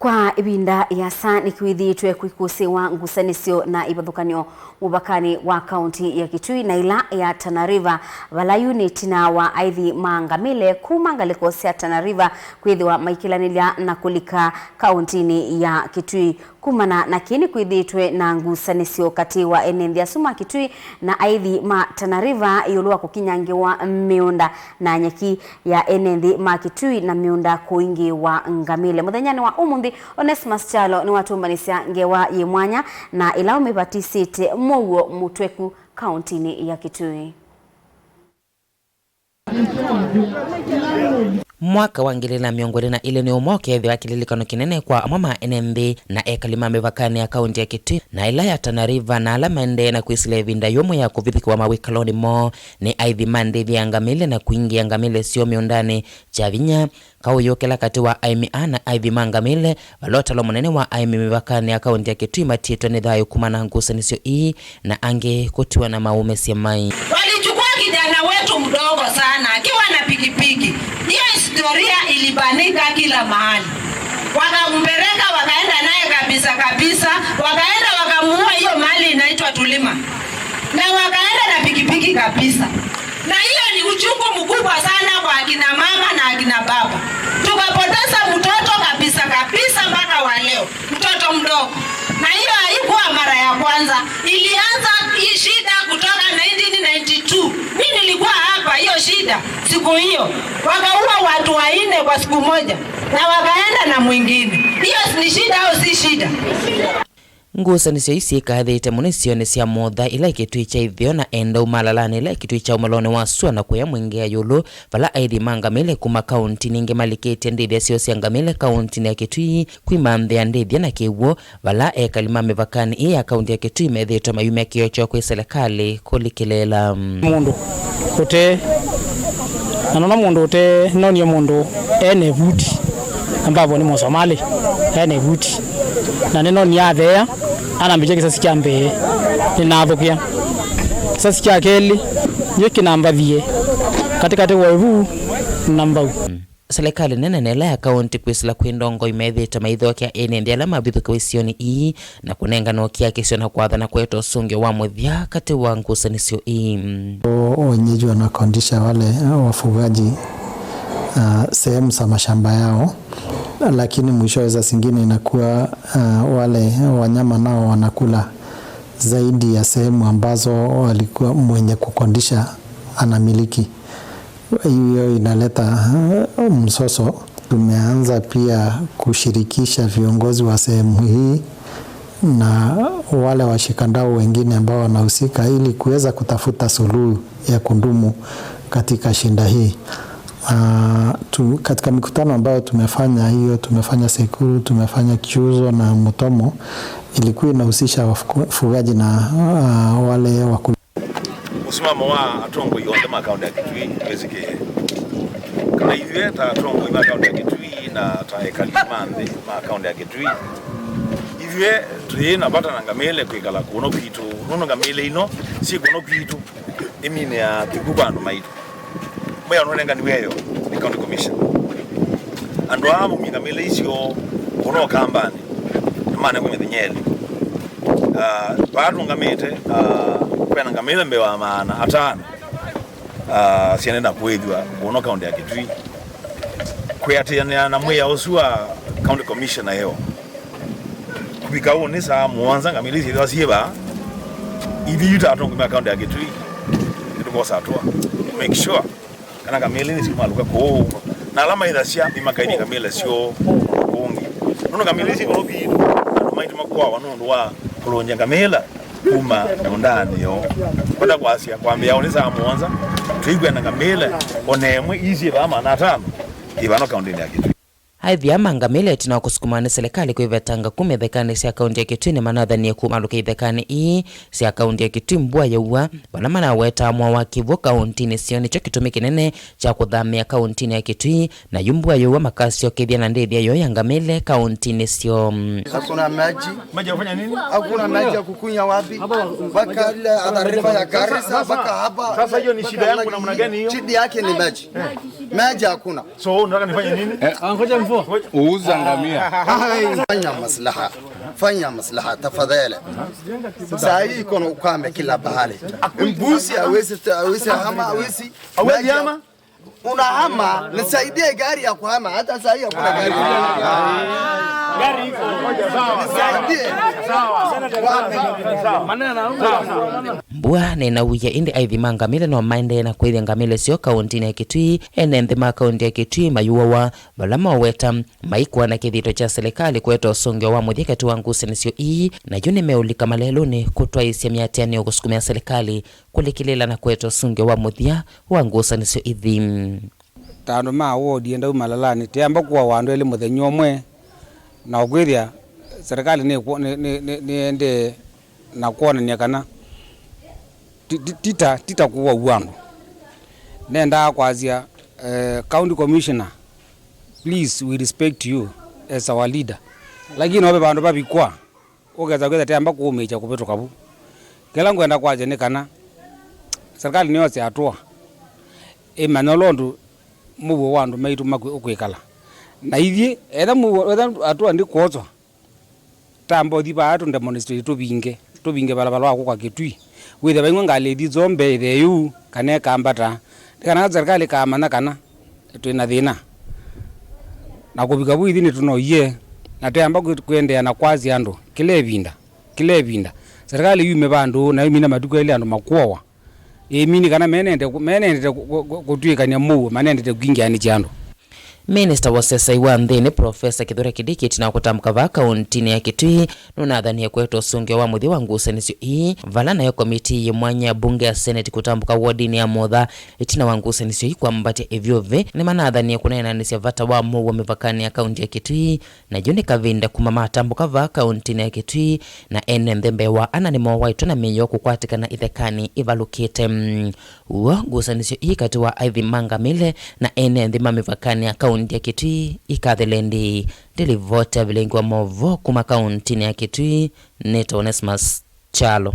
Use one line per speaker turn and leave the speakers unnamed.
Kwa ivinda yiasa niwithiitwe uikusiiwa ngusanisyo na ivathukanio muvakani wa kaunti ya Kitui na ila ya Tana River vala unit na wa Aithi Ngamile kuma ngaliko cia Tana River kwithiwa maikilanilya na kulika kaundini ya Kitui kumana na kini kwithiitwe na ngusanisyo kati wa Enenthi asuma Kitui na Aithi Tana River yulua kukinyangiwa miunda na nyeki ya Enenthi Kitui na miunda kuingi wa Ngamile muthenyani wa umuthi Onesmus Chalo ni watumbanisya ngewa yimwanya na ila umepatisite Muuo Mutweeku kaundini ya Kitui.
Mwaka wa 2020 ni umoke wa kililikano kinene kwa mama Enenthi na ekalima mivakani ya kaunti ya Kitui na ila ya Tana River na alamende na kuisile ivinda yomo ya kuvikiia mawikaloni mo ni Aithi vya Ngamile na kuingia Ngamile sio miundani cha vinya kauyokela kati wa aimia na Aithi Ngamile valotalo munene wa aimi mivakani ya kaunti ya Kitui matiitwe ni thayo kumana ngusanisyo ii na ange kutiwa na maumesya mai.
Walichukua kijana wetu mdogo sana akiwa na pikipiki. Hiyo historia ilibanika kila mahali. Wakampeleka wakaenda naye kabisa wakaenda wakamuua hiyo mali inaitwa Tulima. Na wakaenda na pikipiki kabisa. Na hiyo ni uchungu mkubwa sana kwa akina mama na akina baba. Tukapoteza mtoto kabisa mpaka wa leo. Mtoto mdogo. Na hiyo haikuwa mara ya kwanza. Ilianza hii shida kutoka 1992. Mimi nilikuwa hapa hiyo shida siku hiyo. Wakaua watu 4 kwa siku moja. Na wakaenda na mwingine. Hiyo ni shida au si shida?
Ngusanisyo isi kathite munisyo ni cia motha ila Kitui cha ithio na enda umalalani ila Kitui cha umalone wasua na kuya mwingia yulu vala Aithi Ngamile kuma kaunti ninge malikete ndithia sio cia Ngamile kaunti ya Kitui kwima mthia ndithia na kiwo vala ekalima mivakani ii ya kaunti ya Kitui methitwe mayume kiocho kwi serikali kulikilela
mundu ute nanona mundu ute nonio mundu ene vuti ambapo ni Msomali ene vuti na neno ni athea anambije kisasi kya mbe ninathukia kisasi kya keli yiki namba thie katikati wa ivu namba
serikali nene nela ya kaunti kwisila kwindongo imethita maithukia Enenthi ala mavithukia isioni ii na kunenga no kia kisio na kwatha na kweto sungio wa muthia kati wa ngusanisyo ii
wenyeji wanakondisha wale wafugaji sehemu za mashamba yao, lakini mwisho za zingine inakuwa wale wanyama nao wanakula zaidi ya sehemu ambazo walikuwa mwenye kukondisha anamiliki. Hiyo inaleta msoso. Tumeanza pia kushirikisha viongozi wa sehemu hii na wale washikandau wengine ambao wanahusika ili kuweza kutafuta suluhu ya kudumu katika shinda hii. Katika mikutano ambayo tumefanya Sekuru, tumefanya Kiuzo na Mutomo, ilikuwa inahusisha wafugaji na wale wakulu.
Usimamo wa atongo yonde makaunti ya Kitui wezike. Kana hivi ta atongo makaunti ya Kitui na ta ekalimande makaunti ya Kitui. Hivi tuina bata na Ngamile kwikala kuno kitu. Nono Ngamile ino si kuno kitu. Emine ya kikubano maitu. Maya nonenga niweyo ni county commission ando amo Ngamile isio ono kambani mana kwa mithnyeli bado ngamete kwena Ngamile mbewa maana atano sianenda kuithwa ono county ya Kitui kweatiana na mweya osua county commission na yo kubika one sa mwanza Ngamile isio sieba ivi yuta atongo kwa county ya Kitui ndokosa atwa make sure kana Ngamile ni simaluka ko na alama idhasia bimakaini Ngamile sio kungi nono Ngamile si ko bidu no maiti Kuwawa no wa kulonja Ngamile kuma ndani yo kwenda kwasia kwambia onesa mwanza twigwe na Ngamile onemwe izi ba mana 5 ibano kaundini yake.
Aithi Ngamile tina kusukumana serikali kuivetanga kumethekani cia kaunti ya Kitui ni manathanie kumaluka ithekani ii cia kaunti ya Kitui mbua yaua wana mana weta mwa wa Kivu kaunti ni sio nicho kitumi kinene cha kuthamia kaunti ya Kitui na yumbua yaua makasio kithia na ndithia yo ya Ngamile kaunti ni sio.
Hakuna maji
Kufanya nini?
Hakuna maji ya kukunya wapi? Baka ile Tana River ya Garissa baka hapa.
Sasa hiyo ni shida yangu namna gani hiyo?
Shida yake ni maji. Maji hakuna.
So unataka nifanye nini?
Ngoja
uuza ngamia.
Fanya maslaha tafadhali. Saa hii kuna ukame kila bahali. Mbuzi hawezi hama. Unahama, nisaidie gari ya kuhama. Hata saa hii hakuna gari. Gari iko.
Mbua ninauya indi Aithi Ngamile no maende na kuithya Ngamile sio kaundini ya Kitui Enenthi ma kaundi ya Kitui maiwetwa vala maiwetwa maikwa na kithito cha serikali kweta usungio wa muthikati wa ngusanisyo ii na yuni meulika maleluni kutwaisya miatiani ya kusukumia serikali kulikilila na kweta usungio wa muthia wa ngusanisyo ithi
tano ma wodi enda umalalani tiamba kuwa wandu ele muthenya omwe na ukwithya serikali ni ende na kuonania kana tita kuwa wandu nenda kwazia county commissioner, please we respect you as our leader, lakini obe bandu babikwa ogeza kweza tiamba kuumisya kupetoka bu kila ngwenda kwaje ni kana serikali niyo se atwa manolondu mubo wandu maitu makwikala na ithie etha atwa ndi kwozwa tambo thiba atu demonstrate tubinge balabala wako kwa Kitui withe baingwa ngalethi zombe theyu kana kambata kana serikali kamana kana twina thina na kubika bwithi ni tunoiye na tamba kuendeeya na kwazi andu kile vinda serikali yume bandu na yumina matuko ile andu makuwawa mini kana menende kutwikania Muuo manende kuingia ni chando.
Minister wa sesa iwa nthini Profesa Kithure Kindiki na kutamka va kauntini ya Kitui nunathania kweta usungio wa muthi wa ngusanisyo ii vala nayo komiti ya mwanya bunge ya Senate kutambuka wodini ya motha itina wa ngusanisyo ii kwa mbatia evyove ni manathania kunenanisya vata wa Muuo mivakani ya kaunti ya Kitui na yuni kavinda kuma matambuka va kauntini ya Kitui na Enenthi mbewa ana ni mawaitwa na miyo kukwatikana ithekani ivalukite uo ngusanisyo ii kati wa Aithi Ngamile na Enenthi mamivakani ya kaunti ya Kitui ikathelendi delivota vilengi wa movo kuma kauntini ya Kitui Neto Onesmus Chalo.